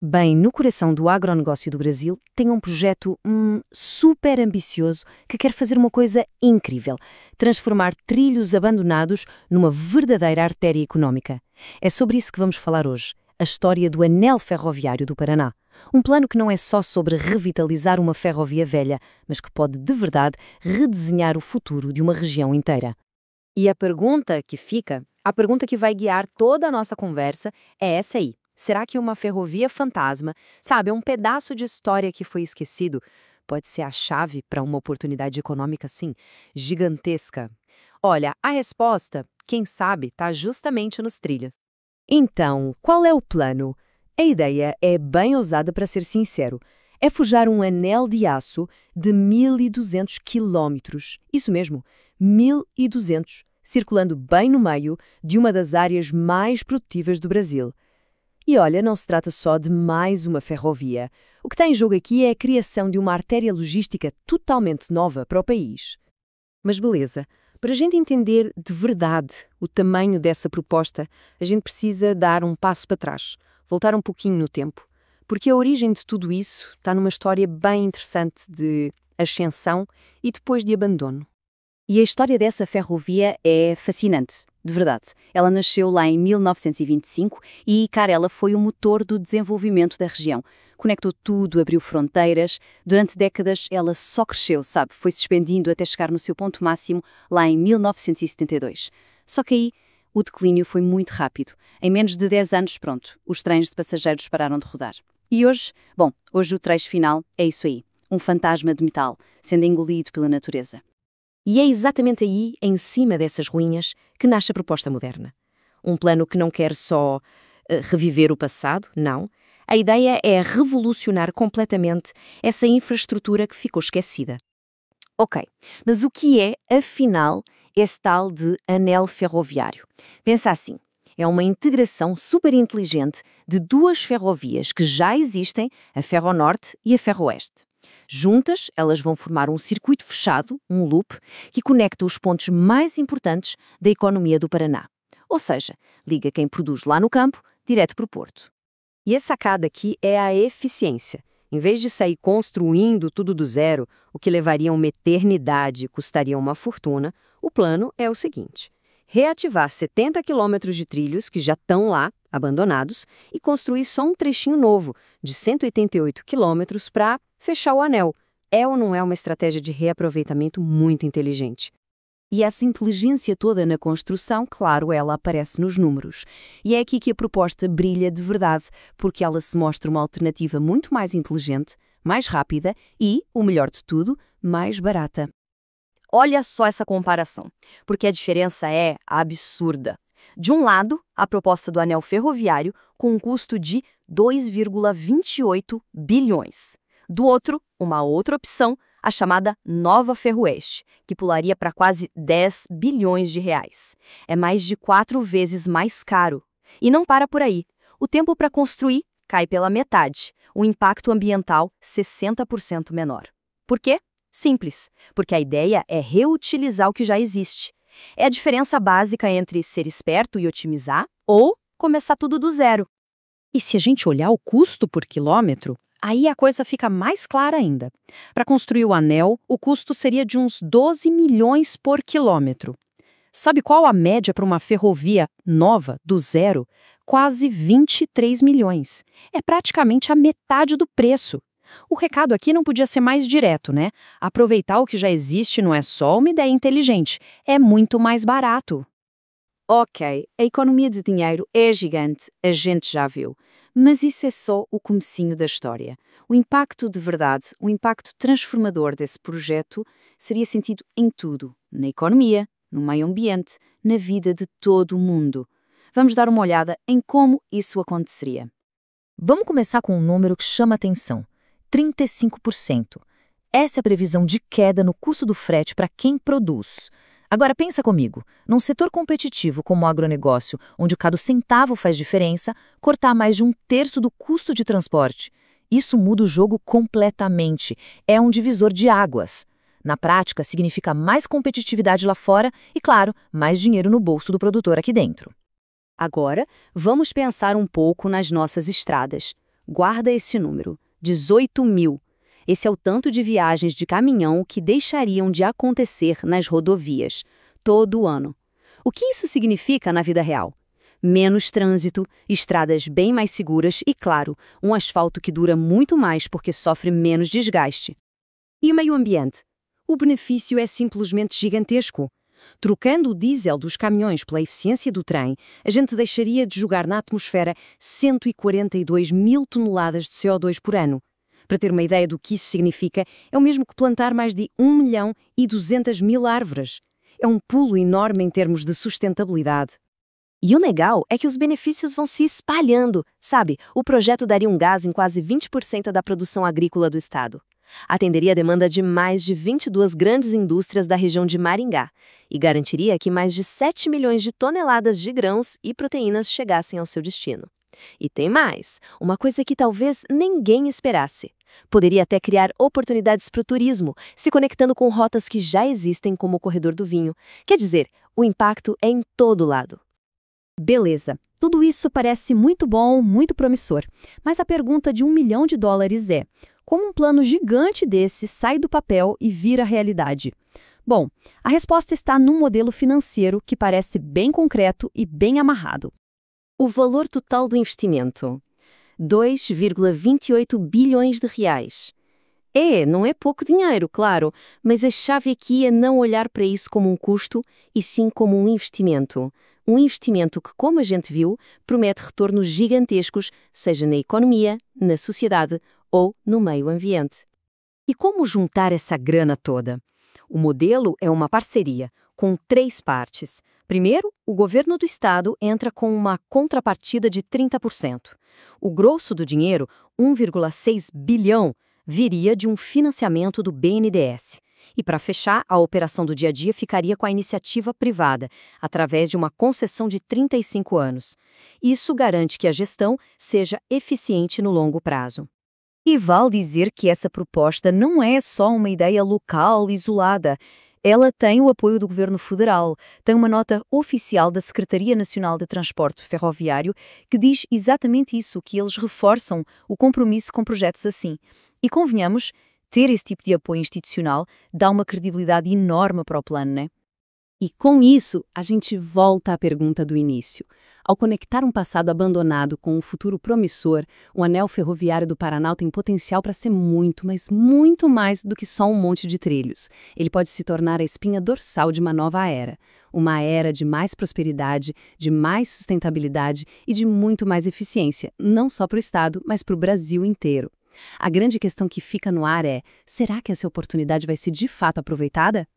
Bem, no coração do agronegócio do Brasil, tem um projeto super ambicioso que quer fazer uma coisa incrível: transformar trilhos abandonados numa verdadeira artéria económica. É sobre isso que vamos falar hoje, a história do Anel Ferroviário do Paraná. Um plano que não é só sobre revitalizar uma ferrovia velha, mas que pode, de verdade, redesenhar o futuro de uma região inteira. E a pergunta que fica, a pergunta que vai guiar toda a nossa conversa é essa aí. Será que uma ferrovia fantasma, sabe, um pedaço de história que foi esquecido, pode ser a chave para uma oportunidade econômica assim, gigantesca? Olha, a resposta, quem sabe, está justamente nos trilhos. Então, qual é o plano? A ideia é bem ousada, para ser sincero. É forjar um anel de aço de 1.200 quilômetros. Isso mesmo, 1.200, circulando bem no meio de uma das áreas mais produtivas do Brasil. E olha, não se trata só de mais uma ferrovia. O que está em jogo aqui é a criação de uma artéria logística totalmente nova para o país. Mas beleza, para a gente entender de verdade o tamanho dessa proposta, a gente precisa dar um passo para trás, voltar um pouquinho no tempo, porque a origem de tudo isso está numa história bem interessante de ascensão e depois de abandono. E a história dessa ferrovia é fascinante, de verdade. Ela nasceu lá em 1925 e, cara, ela foi o motor do desenvolvimento da região. Conectou tudo, abriu fronteiras. Durante décadas ela só cresceu, sabe? Foi se expandindo até chegar no seu ponto máximo lá em 1972. Só que aí o declínio foi muito rápido. Em menos de 10 anos, pronto, os trens de passageiros pararam de rodar. E hoje, hoje o trecho final é isso aí. Um fantasma de metal, sendo engolido pela natureza. E é exatamente aí, em cima dessas ruínas, que nasce a proposta moderna. Um plano que não quer só reviver o passado, não. A ideia é revolucionar completamente essa infraestrutura que ficou esquecida. Ok, mas o que é, afinal, esse tal de anel ferroviário? Pensa assim, é uma integração super inteligente de duas ferrovias que já existem, a Ferronorte e a Ferroeste. Juntas, elas vão formar um circuito fechado, um loop, que conecta os pontos mais importantes da economia do Paraná. Ou seja, liga quem produz lá no campo direto para o porto. E a sacada aqui é a eficiência. Em vez de sair construindo tudo do zero, o que levaria uma eternidade e custaria uma fortuna, o plano é o seguinte: reativar 70 quilômetros de trilhos que já estão lá, abandonados, e construir só um trechinho novo, de 188 quilômetros, para fechar o anel. É ou não é uma estratégia de reaproveitamento muito inteligente? E essa inteligência toda na construção, claro, ela aparece nos números. E é aqui que a proposta brilha de verdade, porque ela se mostra uma alternativa muito mais inteligente, mais rápida e, o melhor de tudo, mais barata. Olha só essa comparação, porque a diferença é absurda. De um lado, a proposta do anel ferroviário com um custo de 2,28 bilhões. Do outro, uma outra opção, a chamada Nova Ferroeste, que pularia para quase 10 bilhões de reais. É mais de 4 vezes mais caro. E não para por aí. O tempo para construir cai pela metade. O impacto ambiental, 60% menor. Por quê? Simples, porque a ideia é reutilizar o que já existe. É a diferença básica entre ser esperto e otimizar ou começar tudo do zero. E se a gente olhar o custo por quilômetro, aí a coisa fica mais clara ainda. Para construir o anel, o custo seria de uns 12 milhões por quilômetro. Sabe qual a média para uma ferrovia nova, do zero? Quase 23 milhões. É praticamente a metade do preço. O recado aqui não podia ser mais direto, né? Aproveitar o que já existe não é só uma ideia inteligente, é muito mais barato. Ok, a economia de dinheiro é gigante, a gente já viu. Mas isso é só o comecinho da história. O impacto de verdade, o impacto transformador desse projeto seria sentido em tudo. Na economia, no meio ambiente, na vida de todo o mundo. Vamos dar uma olhada em como isso aconteceria. Vamos começar com um número que chama atenção: 35%. Essa é a previsão de queda no custo do frete para quem produz. Agora pensa comigo, num setor competitivo como o agronegócio, onde cada centavo faz diferença, cortar mais de 1/3 do custo de transporte. Isso muda o jogo completamente. É um divisor de águas. Na prática, significa mais competitividade lá fora e, claro, mais dinheiro no bolso do produtor aqui dentro. Agora, vamos pensar um pouco nas nossas estradas. Guarda esse número, 18 mil. Esse é o tanto de viagens de caminhão que deixariam de acontecer nas rodovias, todo ano. O que isso significa na vida real? Menos trânsito, estradas bem mais seguras e, claro, um asfalto que dura muito mais porque sofre menos desgaste. E o meio ambiente? O benefício é simplesmente gigantesco. Trocando o diesel dos caminhões pela eficiência do trem, a gente deixaria de jogar na atmosfera 142 mil toneladas de CO2 por ano. Para ter uma ideia do que isso significa, é o mesmo que plantar mais de 1.200.000 árvores. É um pulo enorme em termos de sustentabilidade. E o legal é que os benefícios vão se espalhando, sabe? O projeto daria um gás em quase 20% da produção agrícola do estado. Atenderia a demanda de mais de 22 grandes indústrias da região de Maringá e garantiria que mais de 7 milhões de toneladas de grãos e proteínas chegassem ao seu destino. E tem mais, uma coisa que talvez ninguém esperasse. Poderia até criar oportunidades para o turismo, se conectando com rotas que já existem como o Corredor do Vinho. Quer dizer, o impacto é em todo lado. Beleza, tudo isso parece muito bom, muito promissor. Mas a pergunta de $1 milhão é: como um plano gigante desse sai do papel e vira realidade? Bom, a resposta está num modelo financeiro que parece bem concreto e bem amarrado. O valor total do investimento: 2,28 bilhões de reais. Não é pouco dinheiro, claro, mas a chave aqui é não olhar para isso como um custo, e sim como um investimento. Um investimento que, como a gente viu, promete retornos gigantescos, seja na economia, na sociedade ou no meio ambiente. E como juntar essa grana toda? O modelo é uma parceria, com 3 partes. Primeiro, o governo do estado entra com uma contrapartida de 30%. O grosso do dinheiro, 1,6 bilhão, viria de um financiamento do BNDES. E para fechar, a operação do dia a dia ficaria com a iniciativa privada, através de uma concessão de 35 anos. Isso garante que a gestão seja eficiente no longo prazo. E vale dizer que essa proposta não é só uma ideia local, isolada. Ela tem o apoio do governo federal. Tem uma nota oficial da Secretaria Nacional de Transporte Ferroviário que diz exatamente isso, que eles reforçam o compromisso com projetos assim. E convenhamos, ter esse tipo de apoio institucional dá uma credibilidade enorme para o plano, né? E com isso, a gente volta à pergunta do início. Ao conectar um passado abandonado com um futuro promissor, o anel ferroviário do Paraná tem potencial para ser muito, mas muito mais do que só um monte de trilhos. Ele pode se tornar a espinha dorsal de uma nova era. Uma era de mais prosperidade, de mais sustentabilidade e de muito mais eficiência, não só para o estado, mas para o Brasil inteiro. A grande questão que fica no ar é: será que essa oportunidade vai ser de fato aproveitada?